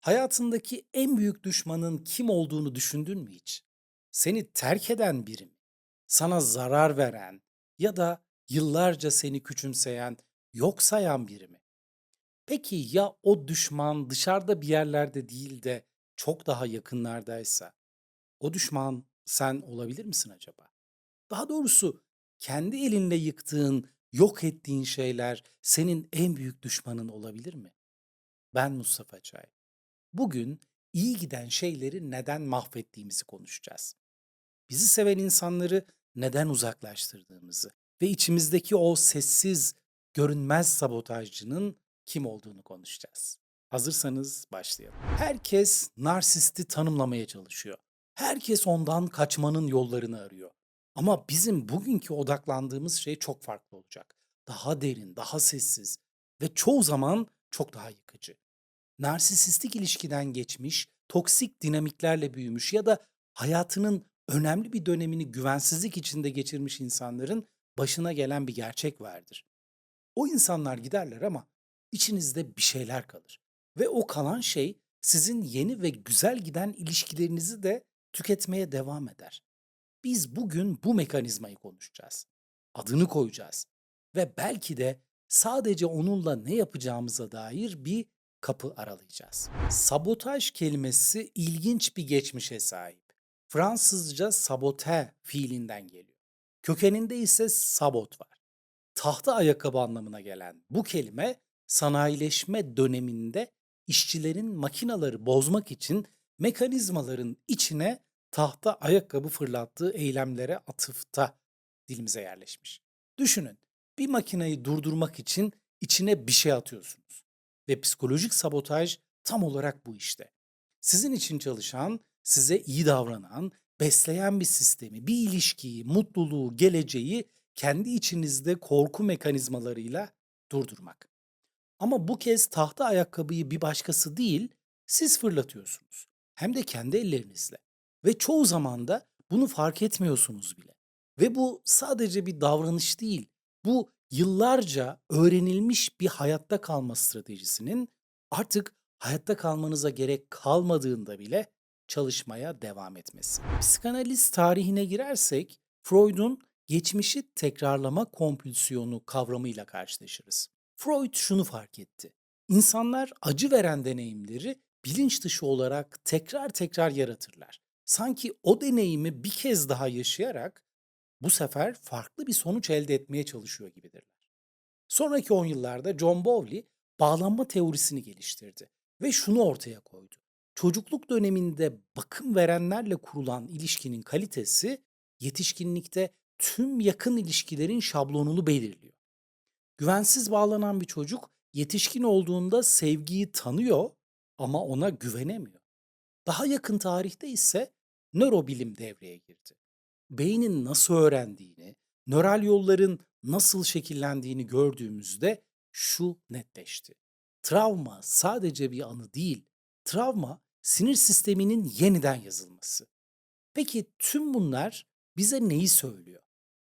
Hayatındaki en büyük düşmanın kim olduğunu düşündün mü hiç? Seni terk eden biri mi? Sana zarar veren ya da yıllarca seni küçümseyen, yok sayan biri mi? Peki ya o düşman dışarıda bir yerlerde değil de çok daha yakınlardaysa? O düşman sen olabilir misin acaba? Daha doğrusu kendi elinle yıktığın, yok ettiğin şeyler senin en büyük düşmanın olabilir mi? Ben Mustafa Çay. Bugün iyi giden şeyleri neden mahvettiğimizi konuşacağız. Bizi seven insanları neden uzaklaştırdığımızı ve içimizdeki o sessiz, görünmez sabotajcının kim olduğunu konuşacağız. Hazırsanız başlayalım. Herkes narsisti tanımlamaya çalışıyor. Herkes ondan kaçmanın yollarını arıyor. Ama bizim bugünkü odaklandığımız şey çok farklı olacak. Daha derin, daha sessiz ve çoğu zaman çok daha yıkıcı. Narsisistik ilişkiden geçmiş, toksik dinamiklerle büyümüş ya da hayatının önemli bir dönemini güvensizlik içinde geçirmiş insanların başına gelen bir gerçek vardır. O insanlar giderler ama içinizde bir şeyler kalır. Ve o kalan şey sizin yeni ve güzel giden ilişkilerinizi de tüketmeye devam eder. Biz bugün bu mekanizmayı konuşacağız. Adını koyacağız ve belki de sadece onunla ne yapacağımıza dair bir kapı aralayacağız. Sabotaj kelimesi ilginç bir geçmişe sahip. Fransızca sabote fiilinden geliyor. Kökeninde ise sabot var. Tahta ayakkabı anlamına gelen bu kelime sanayileşme döneminde işçilerin makinaları bozmak için mekanizmaların içine tahta ayakkabı fırlattığı eylemlere atıfta dilimize yerleşmiş. Düşünün, bir makineyi durdurmak için içine bir şey atıyorsunuz. Ve psikolojik sabotaj tam olarak bu işte. Sizin için çalışan, size iyi davranan, besleyen bir sistemi, bir ilişkiyi, mutluluğu, geleceği kendi içinizde korku mekanizmalarıyla durdurmak. Ama bu kez tahta ayakkabıyı bir başkası değil, siz fırlatıyorsunuz. Hem de kendi ellerinizle. Ve çoğu zaman da bunu fark etmiyorsunuz bile. Ve bu sadece bir davranış değil. Bu yıllarca öğrenilmiş bir hayatta kalma stratejisinin artık hayatta kalmanıza gerek kalmadığında bile çalışmaya devam etmesi. Psikanaliz tarihine girersek Freud'un geçmişi tekrarlama kompülsiyonu kavramıyla karşılaşırız. Freud şunu fark etti. İnsanlar acı veren deneyimleri bilinç dışı olarak tekrar tekrar yaratırlar. Sanki o deneyimi bir kez daha yaşayarak bu sefer farklı bir sonuç elde etmeye çalışıyor gibidirler. Sonraki 10 yıllarda John Bowlby bağlanma teorisini geliştirdi ve şunu ortaya koydu. Çocukluk döneminde bakım verenlerle kurulan ilişkinin kalitesi yetişkinlikte tüm yakın ilişkilerin şablonunu belirliyor. Güvensiz bağlanan bir çocuk yetişkin olduğunda sevgiyi tanıyor ama ona güvenemiyor. Daha yakın tarihte ise nörobilim devreye girdi. Beynin nasıl öğrendiğini, nöral yolların nasıl şekillendiğini gördüğümüzde şu netleşti. Travma sadece bir anı değil, travma sinir sisteminin yeniden yazılması. Peki tüm bunlar bize neyi söylüyor?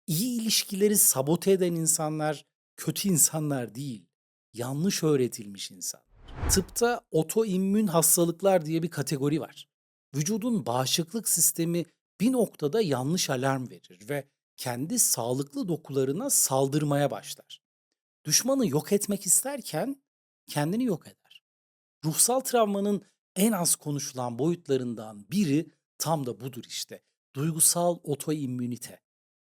İyi ilişkileri sabote eden insanlar kötü insanlar değil, yanlış öğretilmiş insan. Tıpta otoimmün hastalıklar diye bir kategori var. Vücudun bağışıklık sistemi bir noktada yanlış alarm verir ve kendi sağlıklı dokularına saldırmaya başlar. Düşmanı yok etmek isterken kendini yok eder. Ruhsal travmanın en az konuşulan boyutlarından biri tam da budur işte. Duygusal otoimmünite.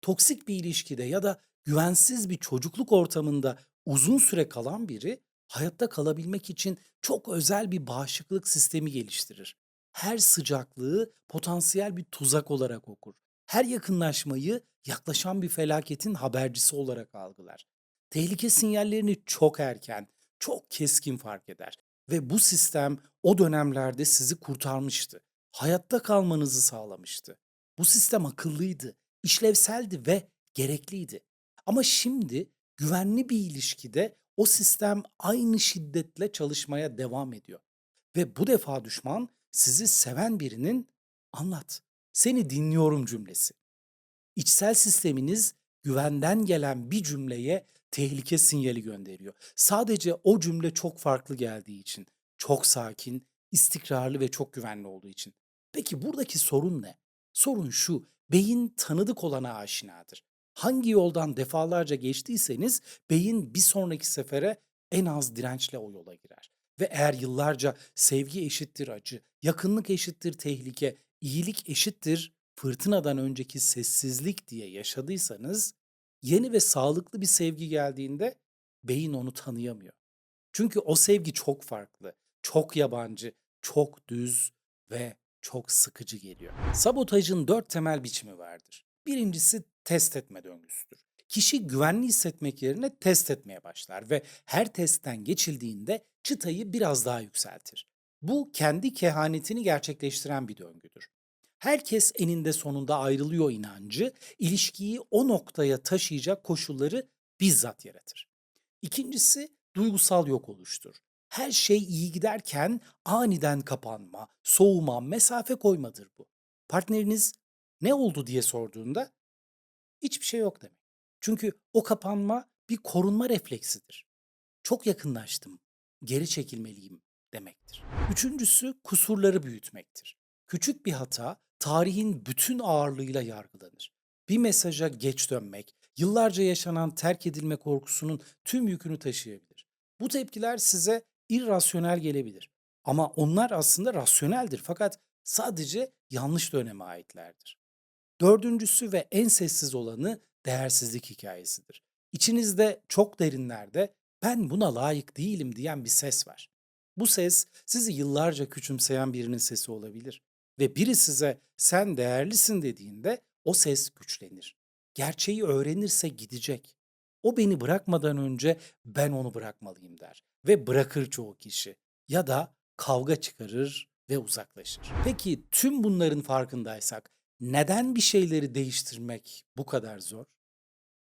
Toksik bir ilişkide ya da güvensiz bir çocukluk ortamında uzun süre kalan biri hayatta kalabilmek için çok özel bir bağışıklık sistemi geliştirir. Her sıcaklığı potansiyel bir tuzak olarak okur. Her yakınlaşmayı yaklaşan bir felaketin habercisi olarak algılar. Tehlike sinyallerini çok erken, çok keskin fark eder ve bu sistem o dönemlerde sizi kurtarmıştı. Hayatta kalmanızı sağlamıştı. Bu sistem akıllıydı, işlevseldi ve gerekliydi. Ama şimdi güvenli bir ilişkide o sistem aynı şiddetle çalışmaya devam ediyor. Ve bu defa düşman sizi seven birinin "anlat, seni dinliyorum" cümlesi. İçsel sisteminiz güvenden gelen bir cümleye tehlike sinyali gönderiyor. Sadece o cümle çok farklı geldiği için. Çok sakin, istikrarlı ve çok güvenli olduğu için. Peki buradaki sorun ne? Sorun şu, beyin tanıdık olana aşinadır. Hangi yoldan defalarca geçtiyseniz beyin bir sonraki sefere en az dirençle o yola girer. Ve eğer yıllarca sevgi eşittir acı, yakınlık eşittir tehlike, iyilik eşittir fırtınadan önceki sessizlik diye yaşadıysanız, yeni ve sağlıklı bir sevgi geldiğinde beyin onu tanıyamıyor. Çünkü o sevgi çok farklı, çok yabancı, çok düz ve çok sıkıcı geliyor. Sabotajın 4 temel biçimi vardır. Birincisi test etme döngüsüdür. Kişi güvenli hissetmek yerine test etmeye başlar ve her testten geçildiğinde çıtayı biraz daha yükseltir. Bu kendi kehanetini gerçekleştiren bir döngüdür. Herkes eninde sonunda ayrılıyor inancı, ilişkiyi o noktaya taşıyacak koşulları bizzat yaratır. İkincisi duygusal yok oluştur. Her şey iyi giderken aniden kapanma, soğuma, mesafe koymadır bu. Partneriniz ne oldu diye sorduğunda hiçbir şey yok demek. Çünkü o kapanma bir korunma refleksidir. Çok yakınlaştım, geri çekilmeliyim demektir. Üçüncüsü kusurları büyütmektir. Küçük bir hata tarihin bütün ağırlığıyla yargılanır. Bir mesaja geç dönmek, yıllarca yaşanan terk edilme korkusunun tüm yükünü taşıyabilir. Bu tepkiler size irrasyonel gelebilir. Ama onlar aslında rasyoneldir fakat sadece yanlış döneme aitlerdir. Dördüncüsü ve en sessiz olanı değersizlik hikayesidir. İçinizde çok derinlerde ben buna layık değilim diyen bir ses var. Bu ses sizi yıllarca küçümseyen birinin sesi olabilir. Ve biri size sen değerlisin dediğinde o ses güçlenir. Gerçeği öğrenirse gidecek. O beni bırakmadan önce ben onu bırakmalıyım der. Ve bırakır çoğu kişi. Ya da kavga çıkarır ve uzaklaşır. Peki tüm bunların farkındaysak neden bir şeyleri değiştirmek bu kadar zor?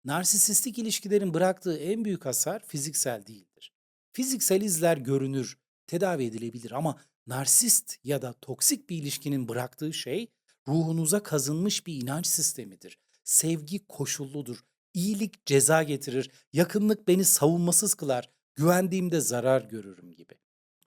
Narsisistik ilişkilerin bıraktığı en büyük hasar fiziksel değildir. Fiziksel izler görünür, tedavi edilebilir ama narsist ya da toksik bir ilişkinin bıraktığı şey ruhunuza kazınmış bir inanç sistemidir. Sevgi koşulludur, iyilik ceza getirir, yakınlık beni savunmasız kılar, güvendiğimde zarar görürüm gibi.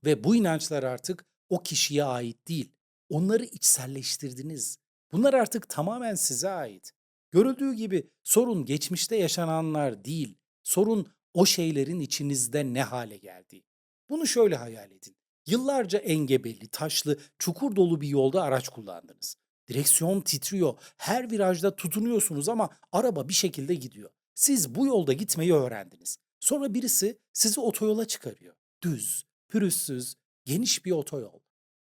Ve bu inançlar artık o kişiye ait değil. Onları içselleştirdiniz. Bunlar artık tamamen size ait. Görüldüğü gibi sorun geçmişte yaşananlar değil, sorun o şeylerin içinizde ne hale geldiği. Bunu şöyle hayal edin. Yıllarca engebeli, taşlı, çukur dolu bir yolda araç kullandınız. Direksiyon titriyor, her virajda tutunuyorsunuz ama araba bir şekilde gidiyor. Siz bu yolda gitmeyi öğrendiniz. Sonra birisi sizi otoyola çıkarıyor. Düz, pürüzsüz, geniş bir otoyol.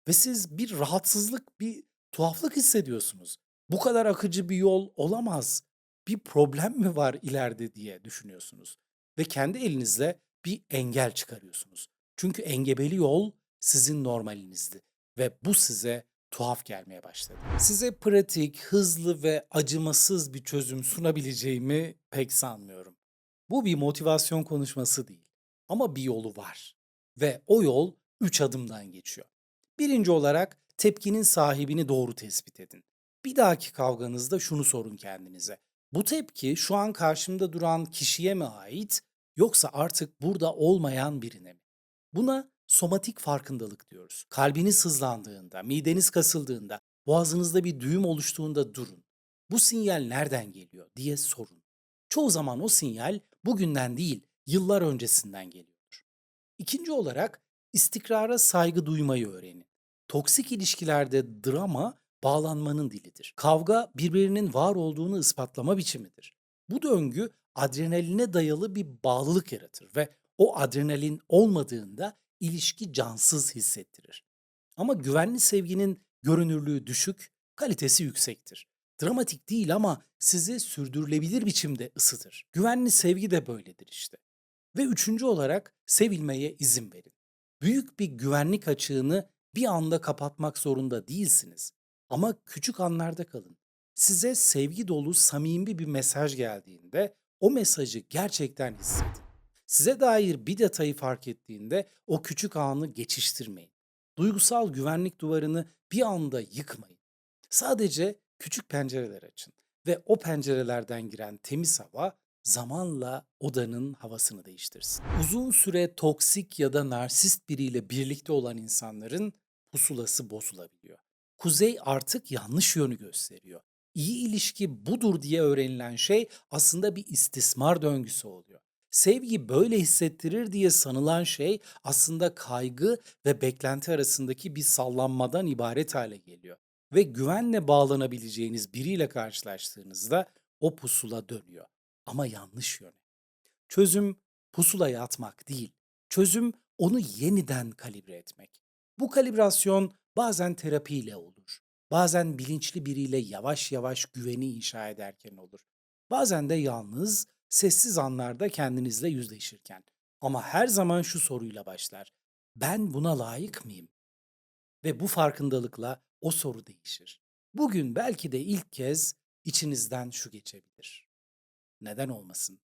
Ve siz bir rahatsızlık, bir tuhaflık hissediyorsunuz. Bu kadar akıcı bir yol olamaz. Bir problem mi var ileride diye düşünüyorsunuz. Ve kendi elinizle bir engel çıkarıyorsunuz. Çünkü engebeli yol sizin normalinizdi ve bu size tuhaf gelmeye başladı. Size pratik, hızlı ve acımasız bir çözüm sunabileceğimi pek sanmıyorum. Bu bir motivasyon konuşması değil. Ama bir yolu var. Ve o yol 3 adımdan geçiyor. Birinci olarak tepkinin sahibini doğru tespit edin. Bir dahaki kavganızda şunu sorun kendinize. Bu tepki şu an karşımda duran kişiye mi ait yoksa artık burada olmayan birine mi? Buna somatik farkındalık diyoruz. Kalbiniz hızlandığında, mideniz kasıldığında, boğazınızda bir düğüm oluştuğunda durun. Bu sinyal nereden geliyor diye sorun. Çoğu zaman o sinyal bugünden değil, yıllar öncesinden geliyordur. İkinci olarak istikrara saygı duymayı öğrenin. Toksik ilişkilerde drama bağlanmanın dilidir. Kavga birbirinin var olduğunu ispatlama biçimidir. Bu döngü adrenaline dayalı bir bağlılık yaratır ve o adrenalin olmadığında ilişki cansız hissettirir. Ama güvenli sevginin görünürlüğü düşük, kalitesi yüksektir. Dramatik değil ama sizi sürdürülebilir biçimde ısıtır. Güvenli sevgi de böyledir işte. Ve üçüncü olarak sevilmeye izin verin. Büyük bir güvenlik açığını bir anda kapatmak zorunda değilsiniz. Ama küçük anlarda kalın. Size sevgi dolu samimi bir mesaj geldiğinde o mesajı gerçekten hissedin. Size dair bir detayı fark ettiğinde o küçük anı geçiştirmeyin. Duygusal güvenlik duvarını bir anda yıkmayın. Sadece küçük pencereler açın ve o pencerelerden giren temiz hava zamanla odanın havasını değiştirsin. Uzun süre toksik ya da narsist biriyle birlikte olan insanların pusulası bozulabiliyor. Kuzey artık yanlış yönü gösteriyor. İyi ilişki budur diye öğrenilen şey aslında bir istismar döngüsü oluyor. Sevgi böyle hissettirir diye sanılan şey aslında kaygı ve beklenti arasındaki bir sallanmadan ibaret hale geliyor. Ve güvenle bağlanabileceğiniz biriyle karşılaştığınızda o pusula dönüyor. Ama yanlış yöne. Çözüm pusulaya atmak değil. Çözüm onu yeniden kalibre etmek. Bu kalibrasyon bazen terapiyle olur. Bazen bilinçli biriyle yavaş yavaş güveni inşa ederken olur. Bazen de yalnız, sessiz anlarda kendinizle yüzleşirken. Ama her zaman şu soruyla başlar. Ben buna layık mıyım? Ve bu farkındalıkla o soru değişir. Bugün belki de ilk kez içinizden şu geçebilir. Neden olmasın?